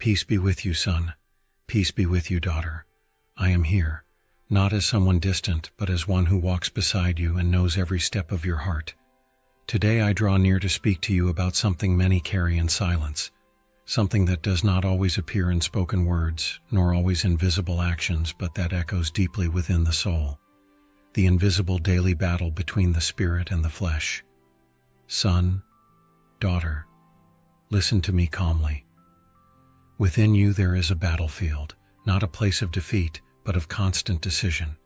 Peace be with you, son. Peace be with you, daughter. I am here, not as someone distant, but as one who walks beside you and knows every step of your heart. Today I draw near to speak to you about something many carry in silence, something that does not always appear in spoken words, nor always in visible actions, but that echoes deeply within the soul. The invisible daily battle between the spirit and the flesh. Son, daughter, listen to me calmly. Within you there is a battlefield, not a place of defeat, but of constant decision.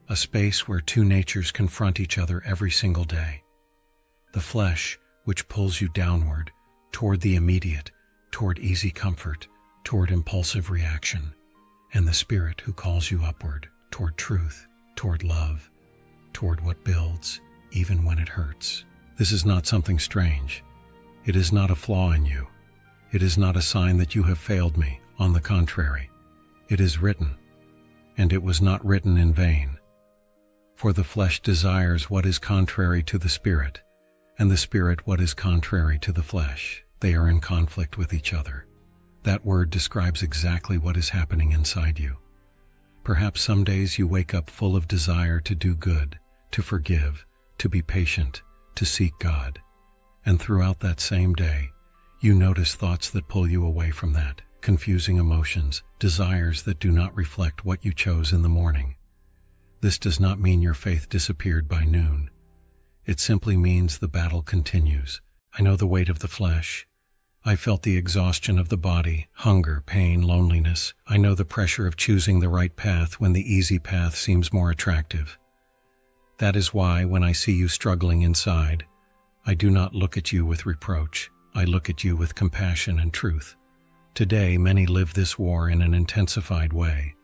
A space where two natures confront each other every single day. The flesh, which pulls you downward, toward the immediate, toward easy comfort, toward impulsive reaction, and the spirit who calls you upward, toward truth, toward love, toward what builds, even when it hurts. This is not something strange. It is not a flaw in you. It is not a sign that you have failed me. On the contrary, it is written, and it was not written in vain. For the flesh desires what is contrary to the spirit, and the spirit what is contrary to the flesh. They are in conflict with each other. That word describes exactly what is happening inside you. Perhaps some days you wake up full of desire to do good, to forgive, to be patient, to seek God. And throughout that same day, you notice thoughts that pull you away from that, confusing emotions, desires that do not reflect what you chose in the morning. This does not mean your faith disappeared by noon. It simply means the battle continues. I know the weight of the flesh. I felt the exhaustion of the body, hunger, pain, loneliness. I know the pressure of choosing the right path when the easy path seems more attractive. That is why, when I see you struggling inside, I do not look at you with reproach. I look at you with compassion and truth. Today, many live this war in an intensified way.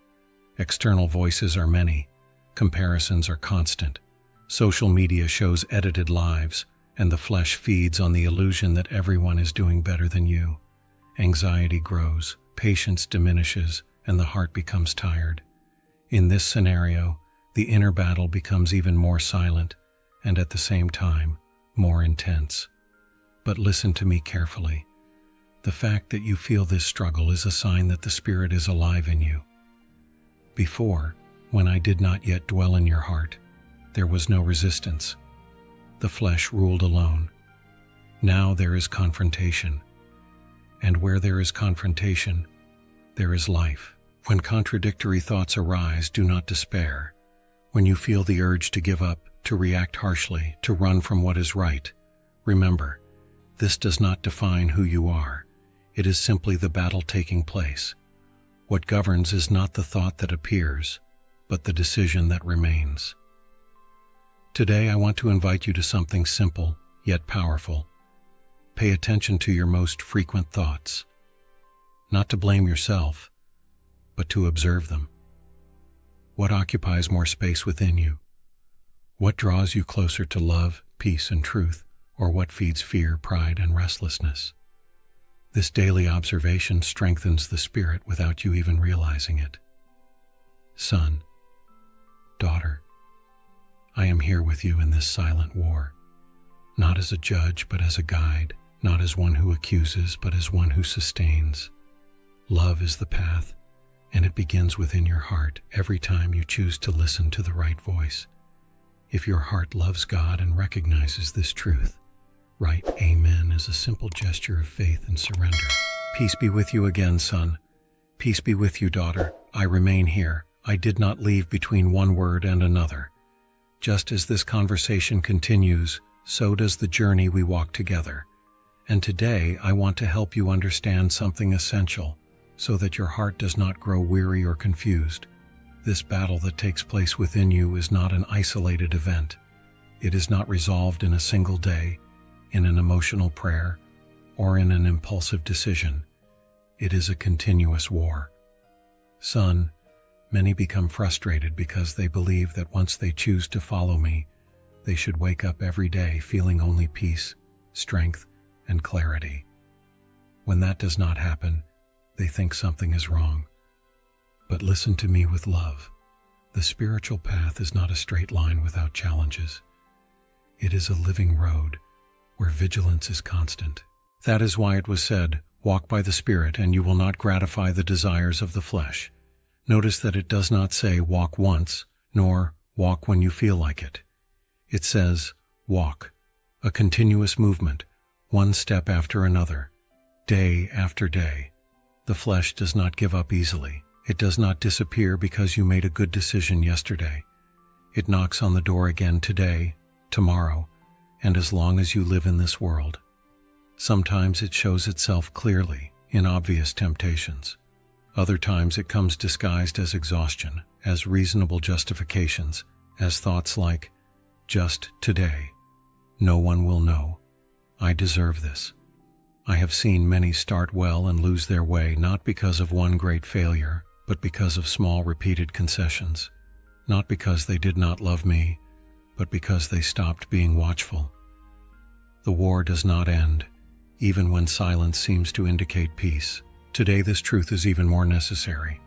External voices are many. Comparisons are constant. Social media shows edited lives, and the flesh feeds on the illusion that everyone is doing better than you. Anxiety grows, patience diminishes, and the heart becomes tired. In this scenario, the inner battle becomes even more silent, and at the same time, more intense. But listen to me carefully. The fact that you feel this struggle is a sign that the Spirit is alive in you. Before, when I did not yet dwell in your heart, there was no resistance. The flesh ruled alone. Now there is confrontation. And where there is confrontation, there is life. When contradictory thoughts arise, do not despair. When you feel the urge to give up, to react harshly, to run from what is right, remember, this does not define who you are. It is simply the battle taking place. What governs is not the thought that appears, but the decision that remains. Today I want to invite you to something simple, yet powerful. Pay attention to your most frequent thoughts. Not to blame yourself, but to observe them. What occupies more space within you? What draws you closer to love, peace, and truth? Or what feeds fear, pride, and restlessness? This daily observation strengthens the spirit without you even realizing it. Son, daughter, I am here with you in this silent war, not as a judge, but as a guide, not as one who accuses, but as one who sustains. Love is the path, and it begins within your heart every time you choose to listen to the right voice. If your heart loves God and recognizes this truth, write Amen as a simple gesture of faith and surrender. Peace be with you again, son. Peace be with you, daughter. I remain here. I did not leave between one word and another. Just as this conversation continues, so does the journey we walk together. And today I want to help you understand something essential, so that your heart does not grow weary or confused. This battle that takes place within you is not an isolated event. It is not resolved in a single day, in an emotional prayer, or in an impulsive decision. It is a continuous war. Son, many become frustrated because they believe that once they choose to follow me, they should wake up every day feeling only peace, strength, and clarity. When that does not happen, they think something is wrong. But listen to me with love. The spiritual path is not a straight line without challenges. It is a living road where vigilance is constant. That is why it was said, Walk by the Spirit, and you will not gratify the desires of the flesh. Notice that it does not say walk once, nor walk when you feel like it. It says walk, a continuous movement, one step after another, day after day. The flesh does not give up easily. It does not disappear because you made a good decision yesterday. It knocks on the door again today, tomorrow, and as long as you live in this world. Sometimes it shows itself clearly in obvious temptations. Other times it comes disguised as exhaustion, as reasonable justifications, as thoughts like, just today. No one will know. I deserve this. I have seen many start well and lose their way not because of one great failure, but because of small repeated concessions. Not because they did not love me, but because they stopped being watchful. The war does not end, even when silence seems to indicate peace. Today this truth is even more necessary.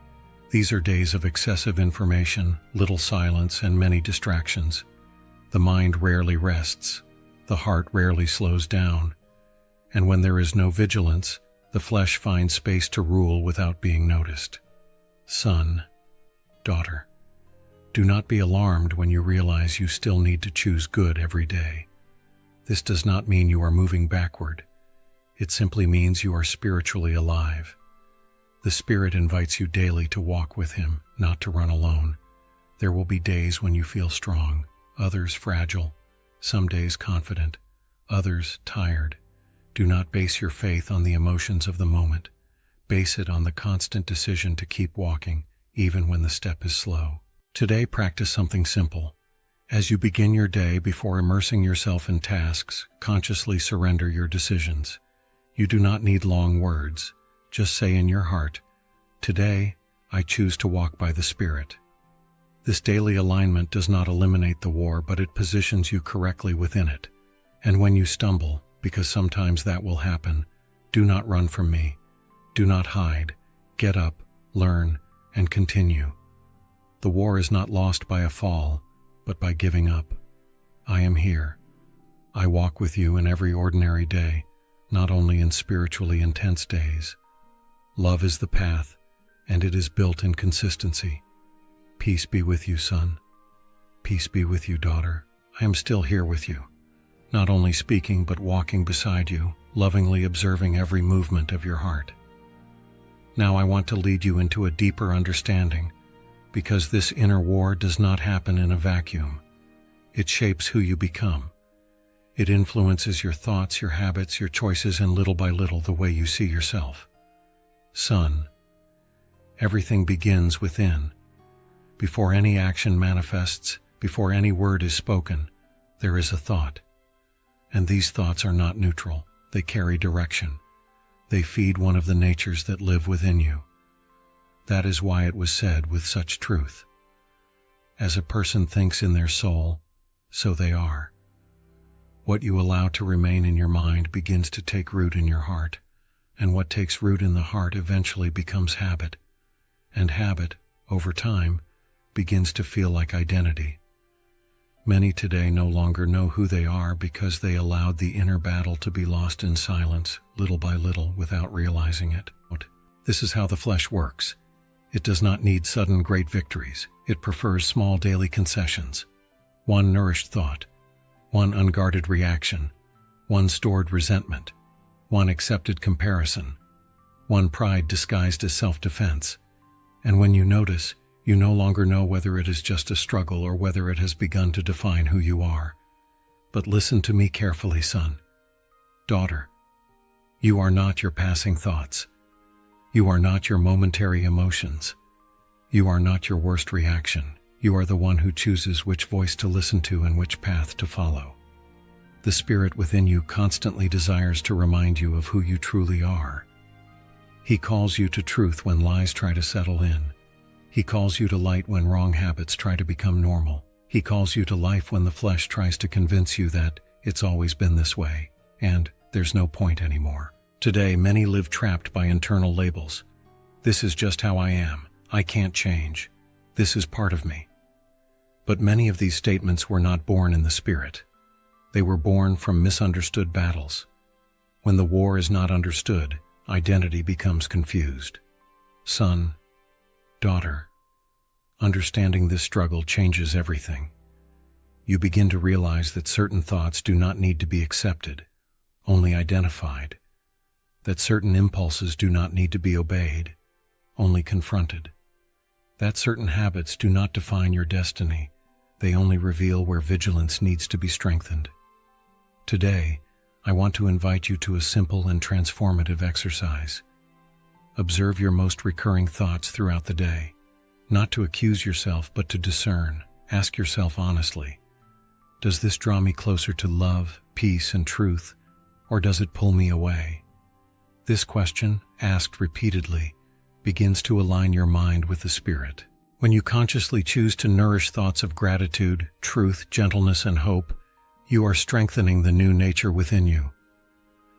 These are days of excessive information, little silence, and many distractions. The mind rarely rests, the heart rarely slows down, and when there is no vigilance, the flesh finds space to rule without being noticed. Son, daughter, do not be alarmed when you realize you still need to choose good every day. This does not mean you are moving backward. It simply means you are spiritually alive. The Spirit invites you daily to walk with Him, not to run alone. There will be days when you feel strong, others fragile, some days confident, others tired. Do not base your faith on the emotions of the moment. Base it on the constant decision to keep walking, even when the step is slow. Today, practice something simple. As you begin your day, before immersing yourself in tasks, consciously surrender your decisions. You do not need long words. Just say in your heart, "Today, I choose to walk by the Spirit." This daily alignment does not eliminate the war, but it positions you correctly within it. And when you stumble, because sometimes that will happen, do not run from me. Do not hide. Get up, learn, and continue. The war is not lost by a fall, but by giving up. I am here. I walk with you in every ordinary day, not only in spiritually intense days. Love is the path, and it is built in consistency. Peace be with you, son. Peace be with you, daughter. I am still here with you, not only speaking but walking beside you, lovingly observing every movement of your heart. Now I want to lead you into a deeper understanding, because this inner war does not happen in a vacuum. It shapes who you become. It influences your thoughts, your habits, your choices, and little by little the way you see yourself. Son, everything begins within. Before any action manifests, before any word is spoken, there is a thought. And these thoughts are not neutral. They carry direction. They feed one of the natures that live within you. That is why it was said with such truth. As a person thinks in their soul, so they are. What you allow to remain in your mind begins to take root in your heart, and what takes root in the heart eventually becomes habit, and habit, over time, begins to feel like identity. Many today no longer know who they are because they allowed the inner battle to be lost in silence, little by little, without realizing it. This is how the flesh works. It does not need sudden great victories. It prefers small daily concessions. One nourished thought, one unguarded reaction, one stored resentment, one accepted comparison, one pride disguised as self-defense. And when you notice, you no longer know whether it is just a struggle or whether it has begun to define who you are. But listen to me carefully, son. Daughter, you are not your passing thoughts. You are not your momentary emotions. You are not your worst reaction. You are the one who chooses which voice to listen to and which path to follow. The Spirit within you constantly desires to remind you of who you truly are. He calls you to truth when lies try to settle in. He calls you to light when wrong habits try to become normal. He calls you to life when the flesh tries to convince you that it's always been this way, and there's no point anymore. Today, many live trapped by internal labels. This is just how I am. I can't change. This is part of me. But many of these statements were not born in the Spirit. They were born from misunderstood battles. When the war is not understood, identity becomes confused. Son, daughter, understanding this struggle changes everything. You begin to realize that certain thoughts do not need to be accepted, only identified. That certain impulses do not need to be obeyed, only confronted. That certain habits do not define your destiny, they only reveal where vigilance needs to be strengthened. Today, I want to invite you to a simple and transformative exercise. Observe your most recurring thoughts throughout the day, not to accuse yourself but to discern. Ask yourself honestly, does this draw me closer to love, peace, and truth, or does it pull me away? This question, asked repeatedly, begins to align your mind with the Spirit. When you consciously choose to nourish thoughts of gratitude, truth, gentleness, and hope, you are strengthening the new nature within you.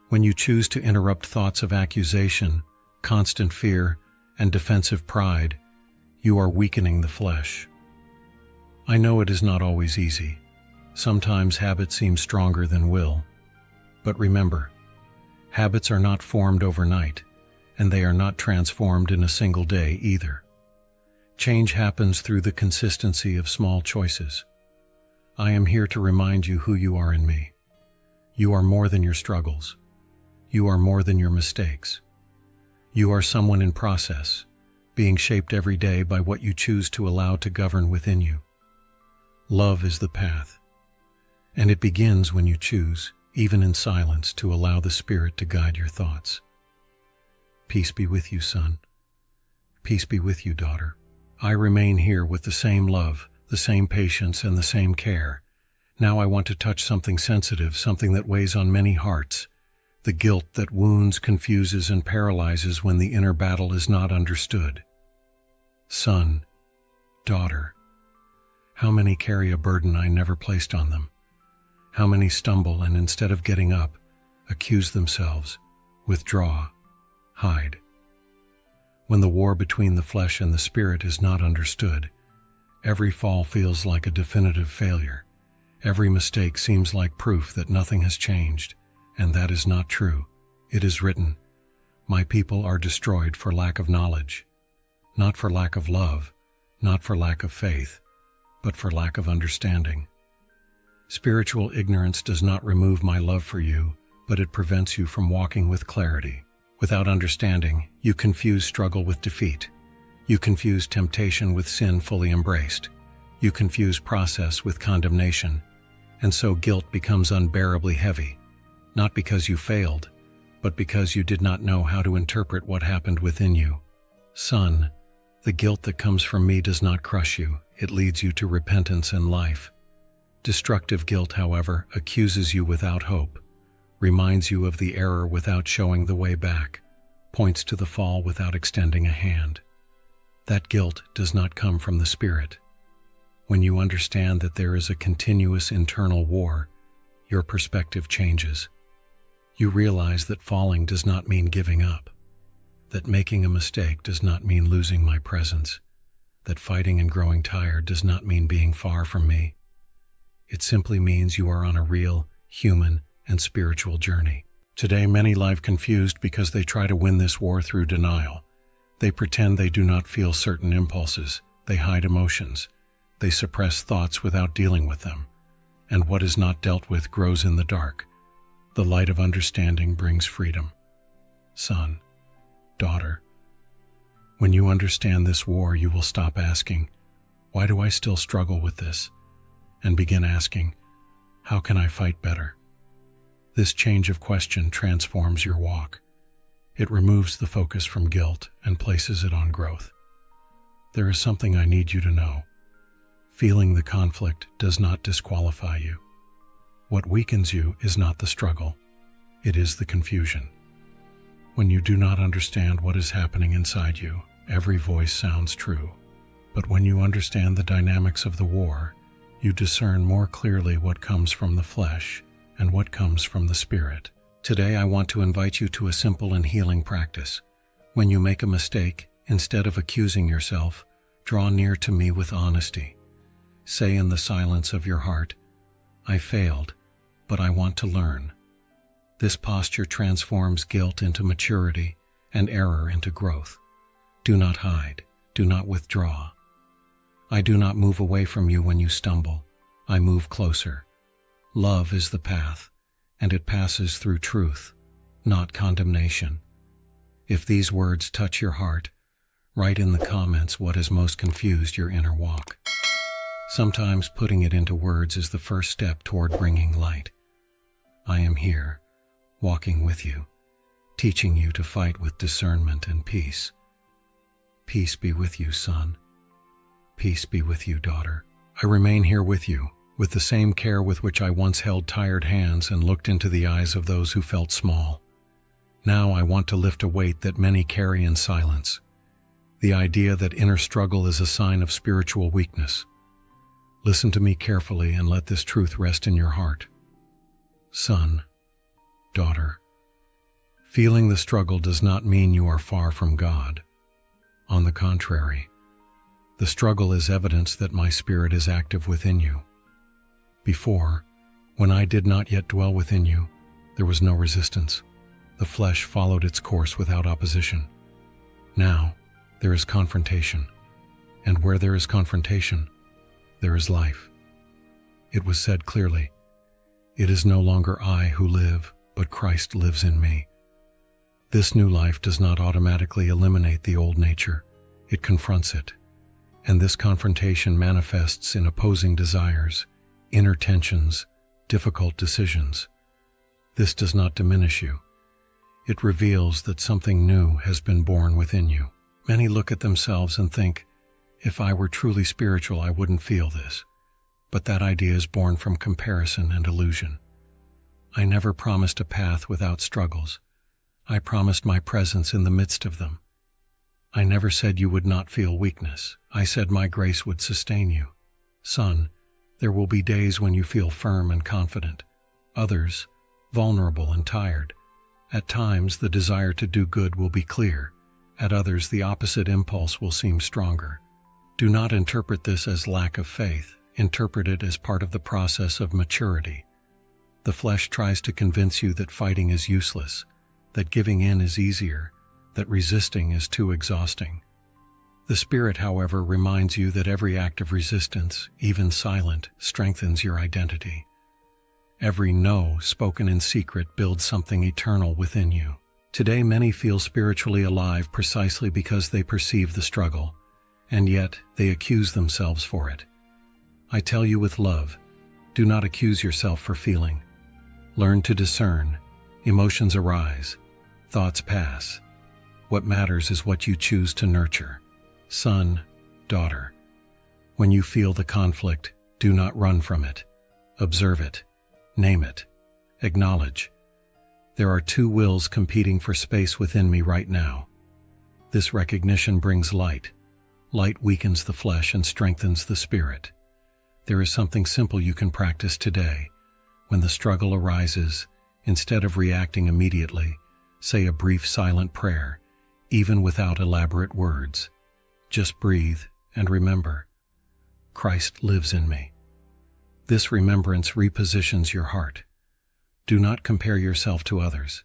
When you choose to interrupt thoughts of accusation, constant fear, and defensive pride, you are weakening the flesh. I know it is not always easy. Sometimes habit seems stronger than will. But remember, habits are not formed overnight, and they are not transformed in a single day either. Change happens through the consistency of small choices. I am here to remind you who you are in me. You are more than your struggles. You are more than your mistakes. You are someone in process, being shaped every day by what you choose to allow to govern within you. Love is the path, and it begins when you choose, even in silence, to allow the Spirit to guide your thoughts. Peace be with you, son. Peace be with you, daughter. I remain here with the same love, the same patience, and the same care. Now I want to touch something sensitive, something that weighs on many hearts, the guilt that wounds, confuses, and paralyzes when the inner battle is not understood. Son, daughter, how many carry a burden I never placed on them? How many stumble and instead of getting up, accuse themselves, withdraw, hide? When the war between the flesh and the spirit is not understood, every fall feels like a definitive failure. Every mistake seems like proof that nothing has changed, and that is not true. It is written, "My people are destroyed for lack of knowledge," not for lack of love, not for lack of faith, but for lack of understanding. Spiritual ignorance does not remove my love for you, but it prevents you from walking with clarity. Without understanding, you confuse struggle with defeat. You confuse temptation with sin fully embraced. You confuse process with condemnation. And so guilt becomes unbearably heavy, not because you failed, but because you did not know how to interpret what happened within you. Son, the guilt that comes from me does not crush you, it leads you to repentance and life. Destructive guilt, however, accuses you without hope, reminds you of the error without showing the way back, points to the fall without extending a hand. That guilt does not come from the Spirit. When you understand that there is a continuous internal war, your perspective changes. You realize that falling does not mean giving up, that making a mistake does not mean losing my presence, that fighting and growing tired does not mean being far from me. It simply means you are on a real, human, and spiritual journey. Today, many lie confused because they try to win this war through denial. They pretend they do not feel certain impulses. They hide emotions. They suppress thoughts without dealing with them. And what is not dealt with grows in the dark. The light of understanding brings freedom. Son, daughter, when you understand this war, you will stop asking, "Why do I still struggle with this?" and begin asking, "How can I fight better?" This change of question transforms your walk. It removes the focus from guilt and places it on growth. There is something I need you to know. Feeling the conflict does not disqualify you. What weakens you is not the struggle, it is the confusion. When you do not understand what is happening inside you, every voice sounds true. But when you understand the dynamics of the war, you discern more clearly what comes from the flesh and what comes from the Spirit. Today I want to invite you to a simple and healing practice. When you make a mistake, instead of accusing yourself, draw near to me with honesty. Say in the silence of your heart, "I failed, but I want to learn." This posture transforms guilt into maturity and error into growth. Do not hide. Do not withdraw. I do not move away from you when you stumble. I move closer. Love is the path, and it passes through truth, not condemnation. If these words touch your heart, write in the comments what has most confused your inner walk. Sometimes putting it into words is the first step toward bringing light. I am here, walking with you, teaching you to fight with discernment and peace. Peace be with you, son. Peace be with you, daughter. I remain here with you, with the same care with which I once held tired hands and looked into the eyes of those who felt small. Now I want to lift a weight that many carry in silence, the idea that inner struggle is a sign of spiritual weakness. Listen to me carefully and let this truth rest in your heart. Son, daughter, feeling the struggle does not mean you are far from God. On the contrary, the struggle is evidence that my spirit is active within you. Before, when I did not yet dwell within you, there was no resistance. The flesh followed its course without opposition. Now, there is confrontation, and where there is confrontation, there is life. It was said clearly, "It is no longer I who live, but Christ lives in me." This new life does not automatically eliminate the old nature. It confronts it. And this confrontation manifests in opposing desires, inner tensions, difficult decisions. This does not diminish you. It reveals that something new has been born within you. Many look at themselves and think, if I were truly spiritual, I wouldn't feel this. But that idea is born from comparison and illusion. I never promised a path without struggles. I promised my presence in the midst of them. I never said you would not feel weakness. I said my grace would sustain you. Son, there will be days when you feel firm and confident. Others, vulnerable and tired. At times, the desire to do good will be clear. At others, the opposite impulse will seem stronger. Do not interpret this as lack of faith. Interpret it as part of the process of maturity. The flesh tries to convince you that fighting is useless, that giving in is easier, that resisting is too exhausting. The Spirit, however, reminds you that every act of resistance, even silent, strengthens your identity. Every no spoken in secret builds something eternal within you. Today, many feel spiritually alive precisely because they perceive the struggle, and yet they accuse themselves for it. I tell you with love, do not accuse yourself for feeling. Learn to discern. Emotions arise. Thoughts pass. What matters is what you choose to nurture. Son, daughter, when you feel the conflict, do not run from it. Observe it. Name it. Acknowledge. There are two wills competing for space within me right now. This recognition brings light. Light weakens the flesh and strengthens the spirit. There is something simple you can practice today. When the struggle arises, instead of reacting immediately, say a brief silent prayer, even without elaborate words. Just breathe and remember, Christ lives in me. This remembrance repositions your heart. Do not compare yourself to others.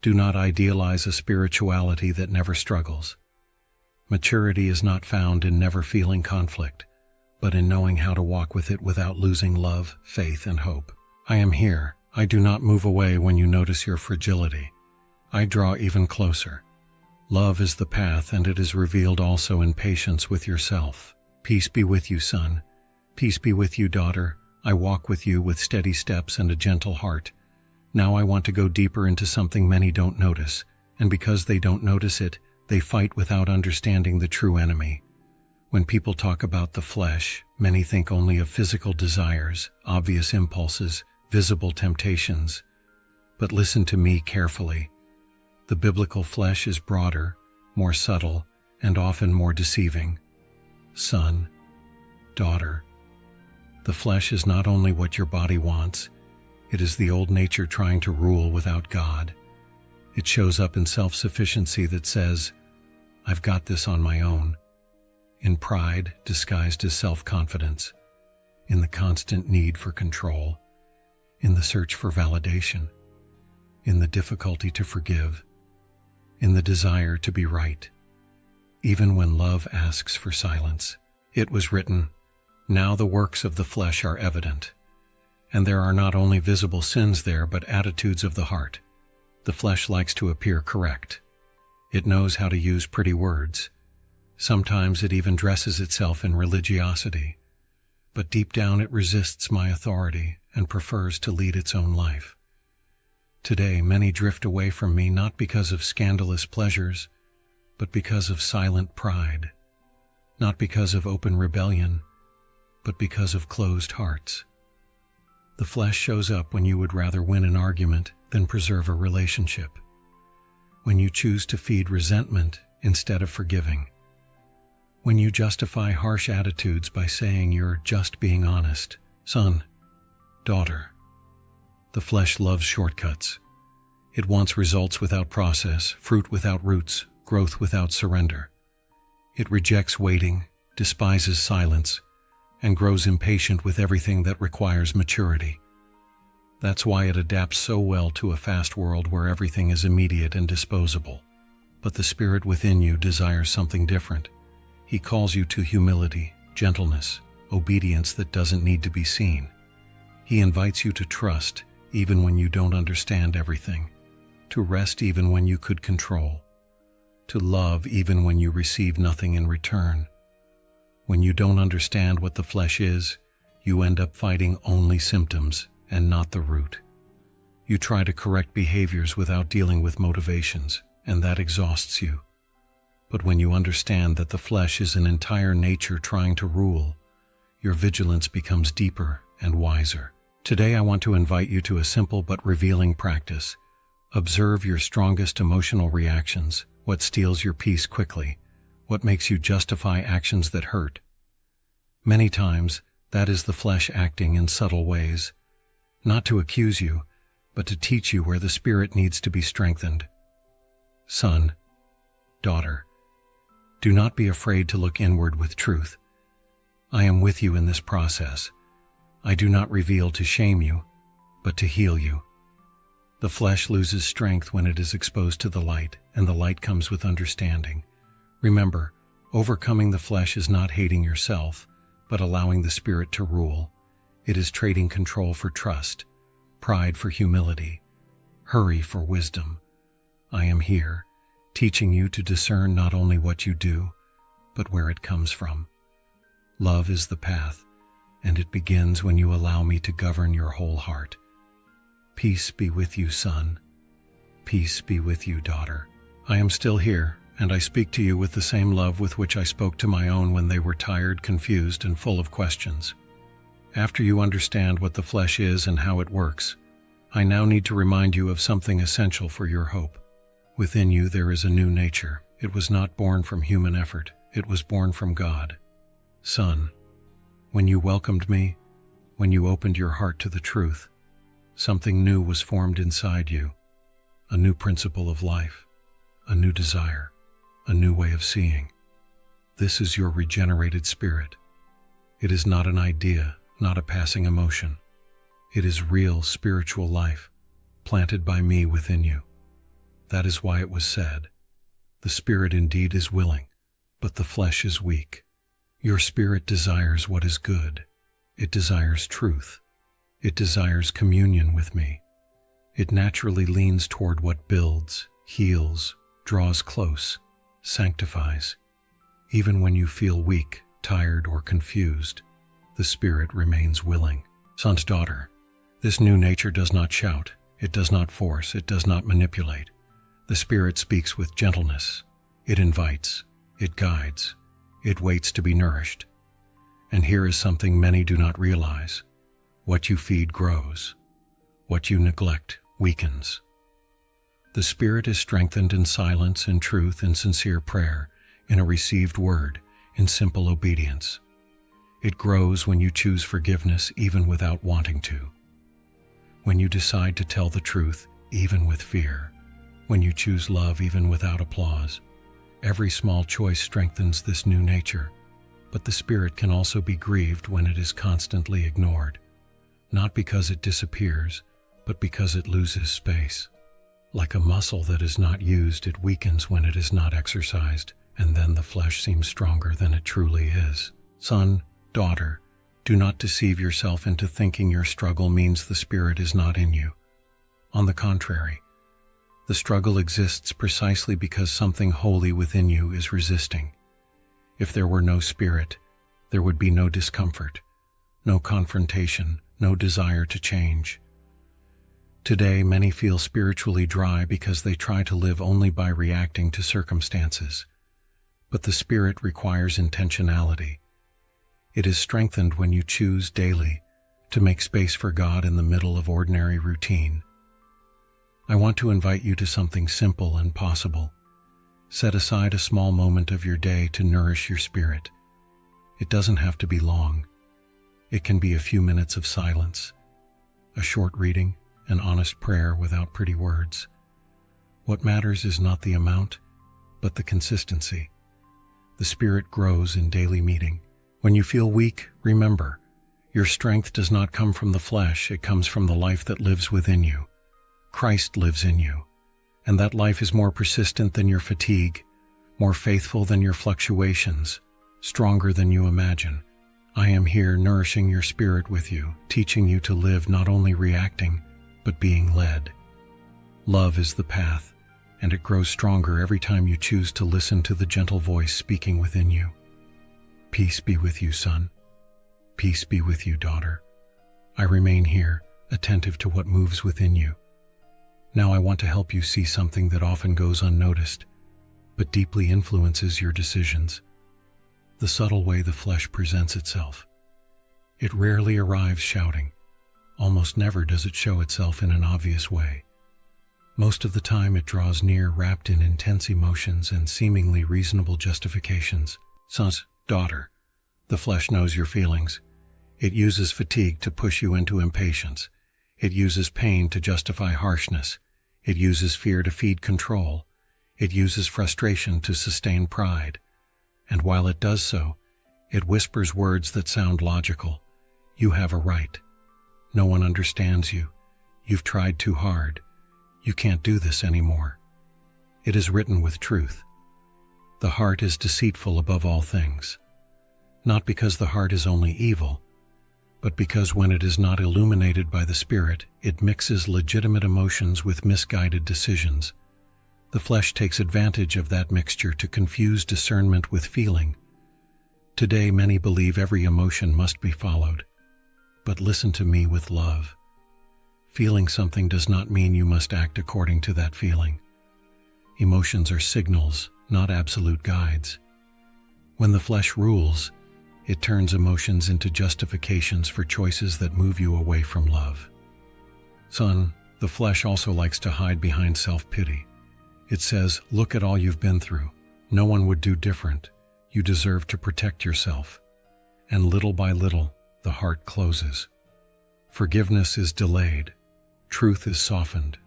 Do not idealize a spirituality that never struggles. Maturity is not found in never feeling conflict, but in knowing how to walk with it without losing love, faith, and hope. I am here. I do not move away when you notice your fragility. I draw even closer. Love is the path, and it is revealed also in patience with yourself. Peace be with you, son. Peace be with you, daughter. I walk with you with steady steps and a gentle heart. Now I want to go deeper into something many don't notice, and because they don't notice it, they fight without understanding the true enemy. When people talk about the flesh, many think only of physical desires, obvious impulses, visible temptations. But listen to me carefully. The biblical flesh is broader, more subtle, and often more deceiving. Son, daughter, the flesh is not only what your body wants, it is the old nature trying to rule without God. It shows up in self-sufficiency that says, I've got this on my own. In pride disguised as self-confidence, in the constant need for control, in the search for validation, in the difficulty to forgive. in the desire to be right, even when love asks for silence. It was written, "Now the works of the flesh are evident," and there are not only visible sins there but attitudes of the heart. The flesh likes to appear correct. It knows how to use pretty words. Sometimes it even dresses itself in religiosity, but deep down it resists my authority and prefers to lead its own life. Today, many drift away from me not because of scandalous pleasures, but because of silent pride, not because of open rebellion, but because of closed hearts. The flesh shows up when you would rather win an argument than preserve a relationship, when you choose to feed resentment instead of forgiving, when you justify harsh attitudes by saying you're just being honest. Son, daughter, the flesh loves shortcuts. It wants results without process, fruit without roots, growth without surrender. It rejects waiting, despises silence, and grows impatient with everything that requires maturity. That's why it adapts so well to a fast world where everything is immediate and disposable. But the spirit within you desires something different. He calls you to humility, gentleness, obedience that doesn't need to be seen. He invites you to trust even when you don't understand everything, to rest even when you could control, to love even when you receive nothing in return. When you don't understand what the flesh is, you end up fighting only symptoms and not the root. You try to correct behaviors without dealing with motivations, and that exhausts you. But when you understand that the flesh is an entire nature trying to rule, your vigilance becomes deeper and wiser. Today I want to invite you to a simple but revealing practice. Observe your strongest emotional reactions, what steals your peace quickly, what makes you justify actions that hurt. Many times, that is the flesh acting in subtle ways, not to accuse you, but to teach you where the spirit needs to be strengthened. Son, daughter, do not be afraid to look inward with truth. I am with you in this process. I do not reveal to shame you, but to heal you. The flesh loses strength when it is exposed to the light, and the light comes with understanding. Remember, overcoming the flesh is not hating yourself, but allowing the spirit to rule. It is trading control for trust, pride for humility, hurry for wisdom. I am here, teaching you to discern not only what you do, but where it comes from. Love is the path, and it begins when you allow me to govern your whole heart. Peace be with you, son. Peace be with you, daughter. I am still here, and I speak to you with the same love with which I spoke to my own when they were tired, confused, and full of questions. After you understand what the flesh is and how it works, I now need to remind you of something essential for your hope. Within you there is a new nature. It was not born from human effort. It was born from God. Son, when you welcomed me, when you opened your heart to the truth, something new was formed inside you, a new principle of life, a new desire, a new way of seeing. This is your regenerated spirit. It is not an idea, not a passing emotion. It is real spiritual life, planted by me within you. That is why it was said, "The spirit indeed is willing, but the flesh is weak." Your spirit desires what is good. It desires truth. It desires communion with me. It naturally leans toward what builds, heals, draws close, sanctifies. Even when you feel weak, tired, or confused, the spirit remains willing. Son's daughter, this new nature does not shout, it does not force, it does not manipulate. The spirit speaks with gentleness. It invites, it guides, it waits to be nourished. And here is something many do not realize. What you feed grows. What you neglect weakens. The spirit is strengthened in silence, in truth, in sincere prayer, in a received word, in simple obedience. It grows when you choose forgiveness even without wanting to. When you decide to tell the truth even with fear. When you choose love even without applause. Every small choice strengthens this new nature, but the spirit can also be grieved when it is constantly ignored, not because it disappears, but because it loses space. Like a muscle that is not used, it weakens when it is not exercised, and then the flesh seems stronger than it truly is. Son, daughter, do not deceive yourself into thinking your struggle means the Spirit is not in you. On the contrary, the struggle exists precisely because something holy within you is resisting. If there were no Spirit, there would be no discomfort, no confrontation, no desire to change. Today, many feel spiritually dry because they try to live only by reacting to circumstances. But the Spirit requires intentionality. It is strengthened when you choose daily to make space for God in the middle of ordinary routine. I want to invite you to something simple and possible. Set aside a small moment of your day to nourish your spirit. It doesn't have to be long. It can be a few minutes of silence, a short reading, an honest prayer without pretty words. What matters is not the amount, but the consistency. The Spirit grows in daily meeting. When you feel weak, remember, your strength does not come from the flesh, it comes from the life that lives within you. Christ lives in you, and that life is more persistent than your fatigue, more faithful than your fluctuations, stronger than you imagine. I am here nourishing your spirit with you, teaching you to live not only reacting, but being led. Love is the path, and it grows stronger every time you choose to listen to the gentle voice speaking within you. Peace be with you, son. Peace be with you, daughter. I remain here, attentive to what moves within you. Now I want to help you see something that often goes unnoticed, but deeply influences your decisions. The subtle way the flesh presents itself. It rarely arrives shouting. Almost never does it show itself in an obvious way. Most of the time it draws near, wrapped in intense emotions and seemingly reasonable justifications. Son, daughter, the flesh knows your feelings. It uses fatigue to push you into impatience. It uses pain to justify harshness. It uses fear to feed control. It uses frustration to sustain pride. And while it does so, it whispers words that sound logical. You have a right. No one understands you. You've tried too hard. You can't do this anymore. It is written with truth. The heart is deceitful above all things. Not because the heart is only evil, but because when it is not illuminated by the Spirit, it mixes legitimate emotions with misguided decisions. The flesh takes advantage of that mixture to confuse discernment with feeling. Today, many believe every emotion must be followed. But listen to me with love. Feeling something does not mean you must act according to that feeling. Emotions are signals, not absolute guides. When the flesh rules, it turns emotions into justifications for choices that move you away from love. Son, the flesh also likes to hide behind self-pity. It says, look at all you've been through. No one would do different. You deserve to protect yourself. And little by little, the heart closes. Forgiveness is delayed. Truth is softened.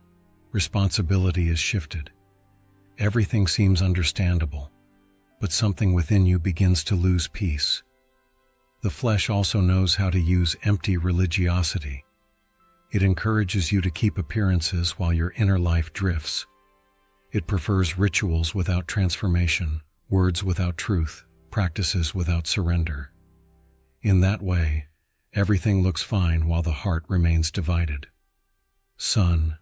Responsibility is shifted. Everything seems understandable, but something within you begins to lose peace. The flesh also knows how to use empty religiosity. It encourages you to keep appearances while your inner life drifts. It prefers rituals without transformation, words without truth, practices without surrender. In that way, everything looks fine while the heart remains divided. Son,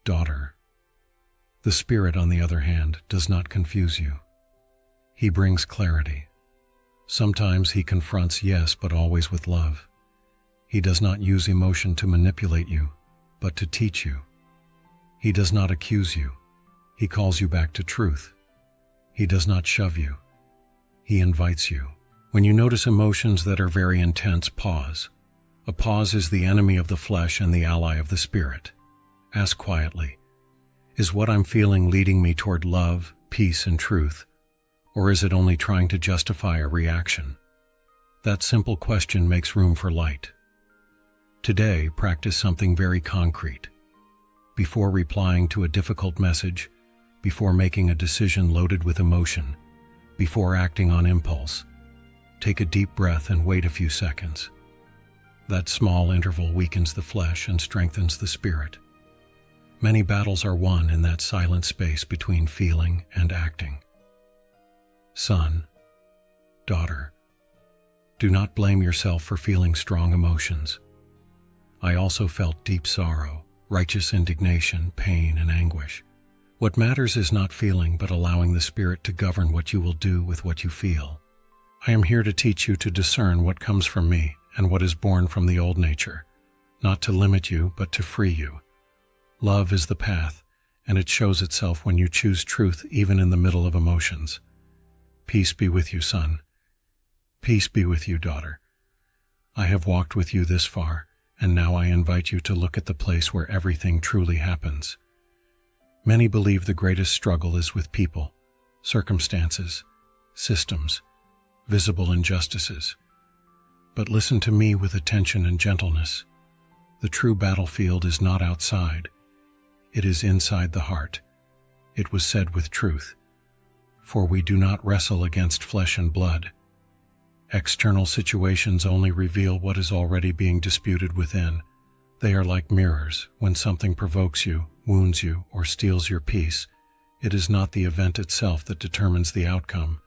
daughter. The Spirit, on the other hand, does not confuse you. He brings clarity. Sometimes he confronts, yes, but always with love. He does not use emotion to manipulate you, but to teach you. He does not accuse you. He calls you back to truth. He does not shove you. He invites you. When you notice emotions that are very intense, pause. A pause is the enemy of the flesh and the ally of the Spirit. Ask quietly, is what I'm feeling leading me toward love, peace, and truth? Or is it only trying to justify a reaction? That simple question makes room for light. Today, practice something very concrete. Before replying to a difficult message, before making a decision loaded with emotion, before acting on impulse, take a deep breath and wait a few seconds. That small interval weakens the flesh and strengthens the spirit. Many battles are won in that silent space between feeling and acting. Son, daughter, do not blame yourself for feeling strong emotions. I also felt deep sorrow, righteous indignation, pain, and anguish. What matters is not feeling, but allowing the Spirit to govern what you will do with what you feel. I am here to teach you to discern what comes from me and what is born from the old nature, not to limit you, but to free you. Love is the path, and it shows itself when you choose truth even in the middle of emotions. Peace be with you, son. Peace be with you, daughter. I have walked with you this far, and now I invite you to look at the place where everything truly happens. Many believe the greatest struggle is with people, circumstances, systems, visible injustices. But listen to me with attention and gentleness. The true battlefield is not outside. It is inside the heart. It was said with truth, "For we do not wrestle against flesh and blood." External situations only reveal what is already being disputed within. They are like mirrors. When something provokes you, wounds you, or steals your peace, it is not the event itself that determines the outcome,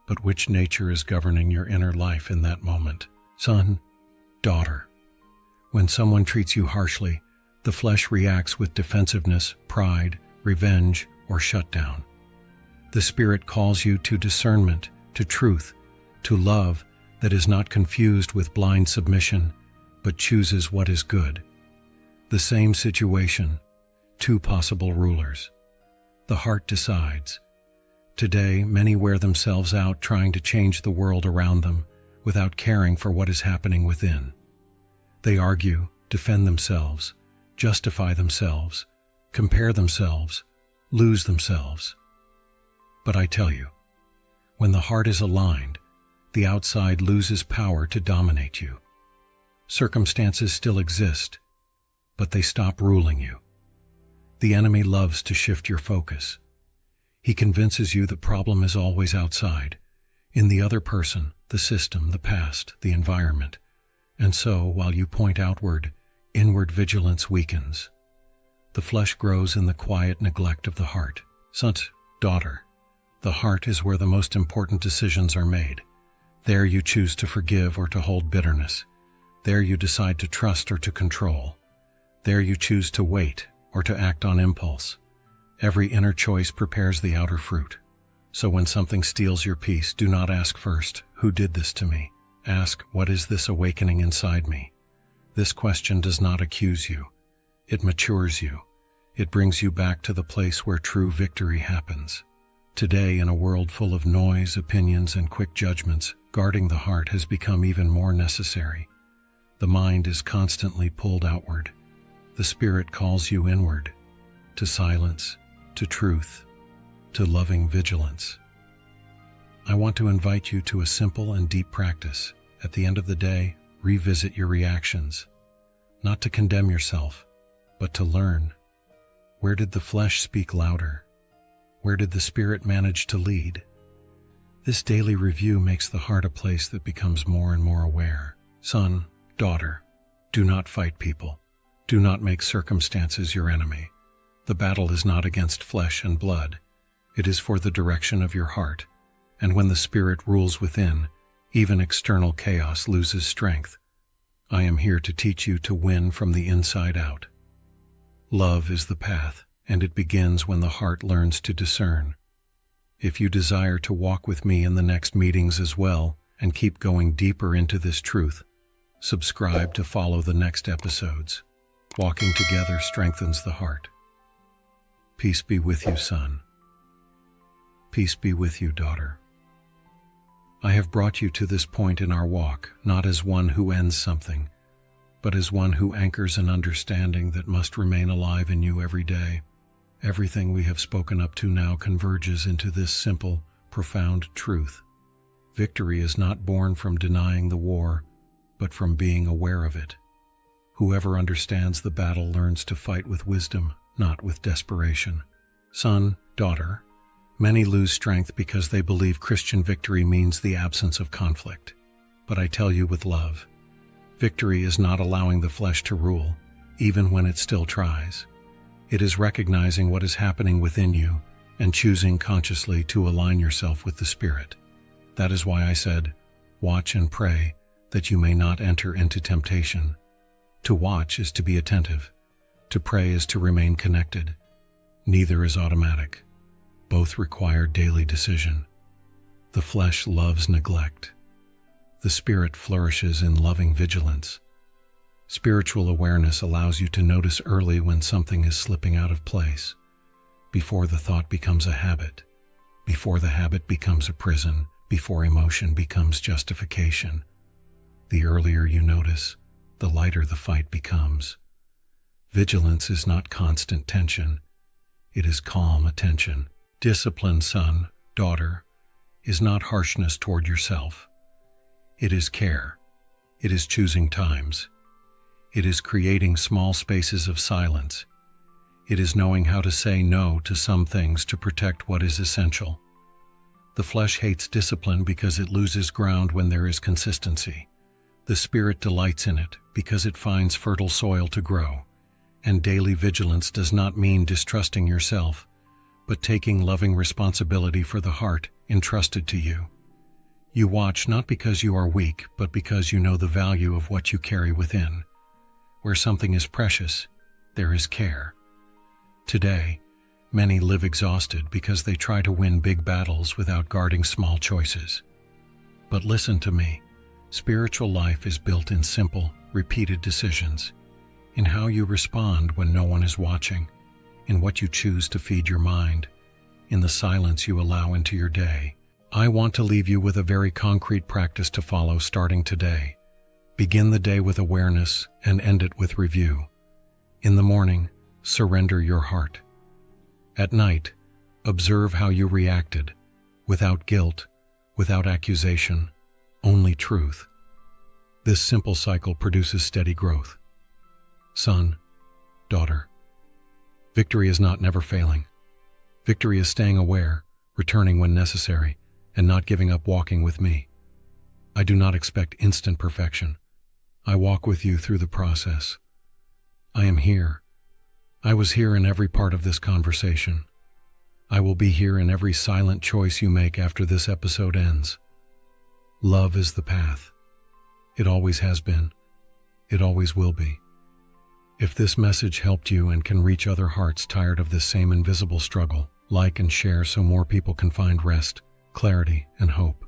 but which nature is governing your inner life in that moment. Son, daughter, when someone treats you harshly, the flesh reacts with defensiveness, pride, revenge, or shutdown. The Spirit calls you to discernment, to truth, to love that is not confused with blind submission, but chooses what is good. The same situation, two possible rulers. The heart decides. Today, many wear themselves out trying to change the world around them without caring for what is happening within. They argue, defend themselves, justify themselves, compare themselves, lose themselves. But I tell you, when the heart is aligned, the outside loses power to dominate you. Circumstances still exist, but they stop ruling you. The enemy loves to shift your focus. He convinces you the problem is always outside, in the other person, the system, the past, the environment. And so, while you point outward, inward vigilance weakens. The flesh grows in the quiet neglect of the heart. Son, daughter, the heart is where the most important decisions are made. There you choose to forgive or to hold bitterness. There you decide to trust or to control. There you choose to wait or to act on impulse. Every inner choice prepares the outer fruit. So when something steals your peace, do not ask first, "Who did this to me?" Ask, "What is this awakening inside me?" This question does not accuse you. It matures you. It brings you back to the place where true victory happens. Today, in a world full of noise, opinions, and quick judgments, guarding the heart has become even more necessary. The mind is constantly pulled outward. The Spirit calls you inward, to silence, to truth, to loving vigilance. I want to invite you to a simple and deep practice. At the end of the day, revisit your reactions, not to condemn yourself, but to learn. Where did the flesh speak louder? Where did the Spirit manage to lead? This daily review makes the heart a place that becomes more and more aware. Son, daughter, do not fight people. Do not make circumstances your enemy. The battle is not against flesh and blood. It is for the direction of your heart. And when the Spirit rules within, even external chaos loses strength. I am here to teach you to win from the inside out. Love is the path, and it begins when the heart learns to discern. If you desire to walk with me in the next meetings as well, and keep going deeper into this truth, subscribe to follow the next episodes. Walking together strengthens the heart. Peace be with you, son. Peace be with you, daughter. I have brought you to this point in our walk, not as one who ends something, but as one who anchors an understanding that must remain alive in you every day. Everything we have spoken up to now converges into this simple, profound truth. Victory is not born from denying the war, but from being aware of it. Whoever understands the battle learns to fight with wisdom, not with desperation. Son, daughter, many lose strength because they believe Christian victory means the absence of conflict. But I tell you with love, victory is not allowing the flesh to rule, even when it still tries. It is recognizing what is happening within you and choosing consciously to align yourself with the Spirit. That is why I said, watch and pray that you may not enter into temptation. To watch is to be attentive. To pray is to remain connected. Neither is automatic. Both require daily decision. The flesh loves neglect. The Spirit flourishes in loving vigilance. Spiritual awareness allows you to notice early when something is slipping out of place, before the thought becomes a habit, before the habit becomes a prison, before emotion becomes justification. The earlier you notice, the lighter the fight becomes. Vigilance is not constant tension. It is calm attention. Discipline, son, daughter, is not harshness toward yourself. It is care. It is choosing times. It is creating small spaces of silence. It is knowing how to say no to some things to protect what is essential. The flesh hates discipline because it loses ground when there is consistency. The Spirit delights in it because it finds fertile soil to grow. And daily vigilance does not mean distrusting yourself, but taking loving responsibility for the heart entrusted to you. You watch not because you are weak, but because you know the value of what you carry within. Where something is precious, there is care. Today, many live exhausted because they try to win big battles without guarding small choices. But listen to me. Spiritual life is built in simple, repeated decisions, in how you respond when no one is watching, in what you choose to feed your mind, in the silence you allow into your day. I want to leave you with a very concrete practice to follow starting today. Begin the day with awareness and end it with review. In the morning, surrender your heart. At night, observe how you reacted, without guilt, without accusation, only truth. This simple cycle produces steady growth. Son, daughter, victory is not never failing. Victory is staying aware, returning when necessary, and not giving up walking with me. I do not expect instant perfection. I walk with you through the process. I am here. I was here in every part of this conversation. I will be here in every silent choice you make after this episode ends. Love is the path. It always has been. It always will be. If this message helped you and can reach other hearts tired of this same invisible struggle, like and share so more people can find rest, clarity, and hope.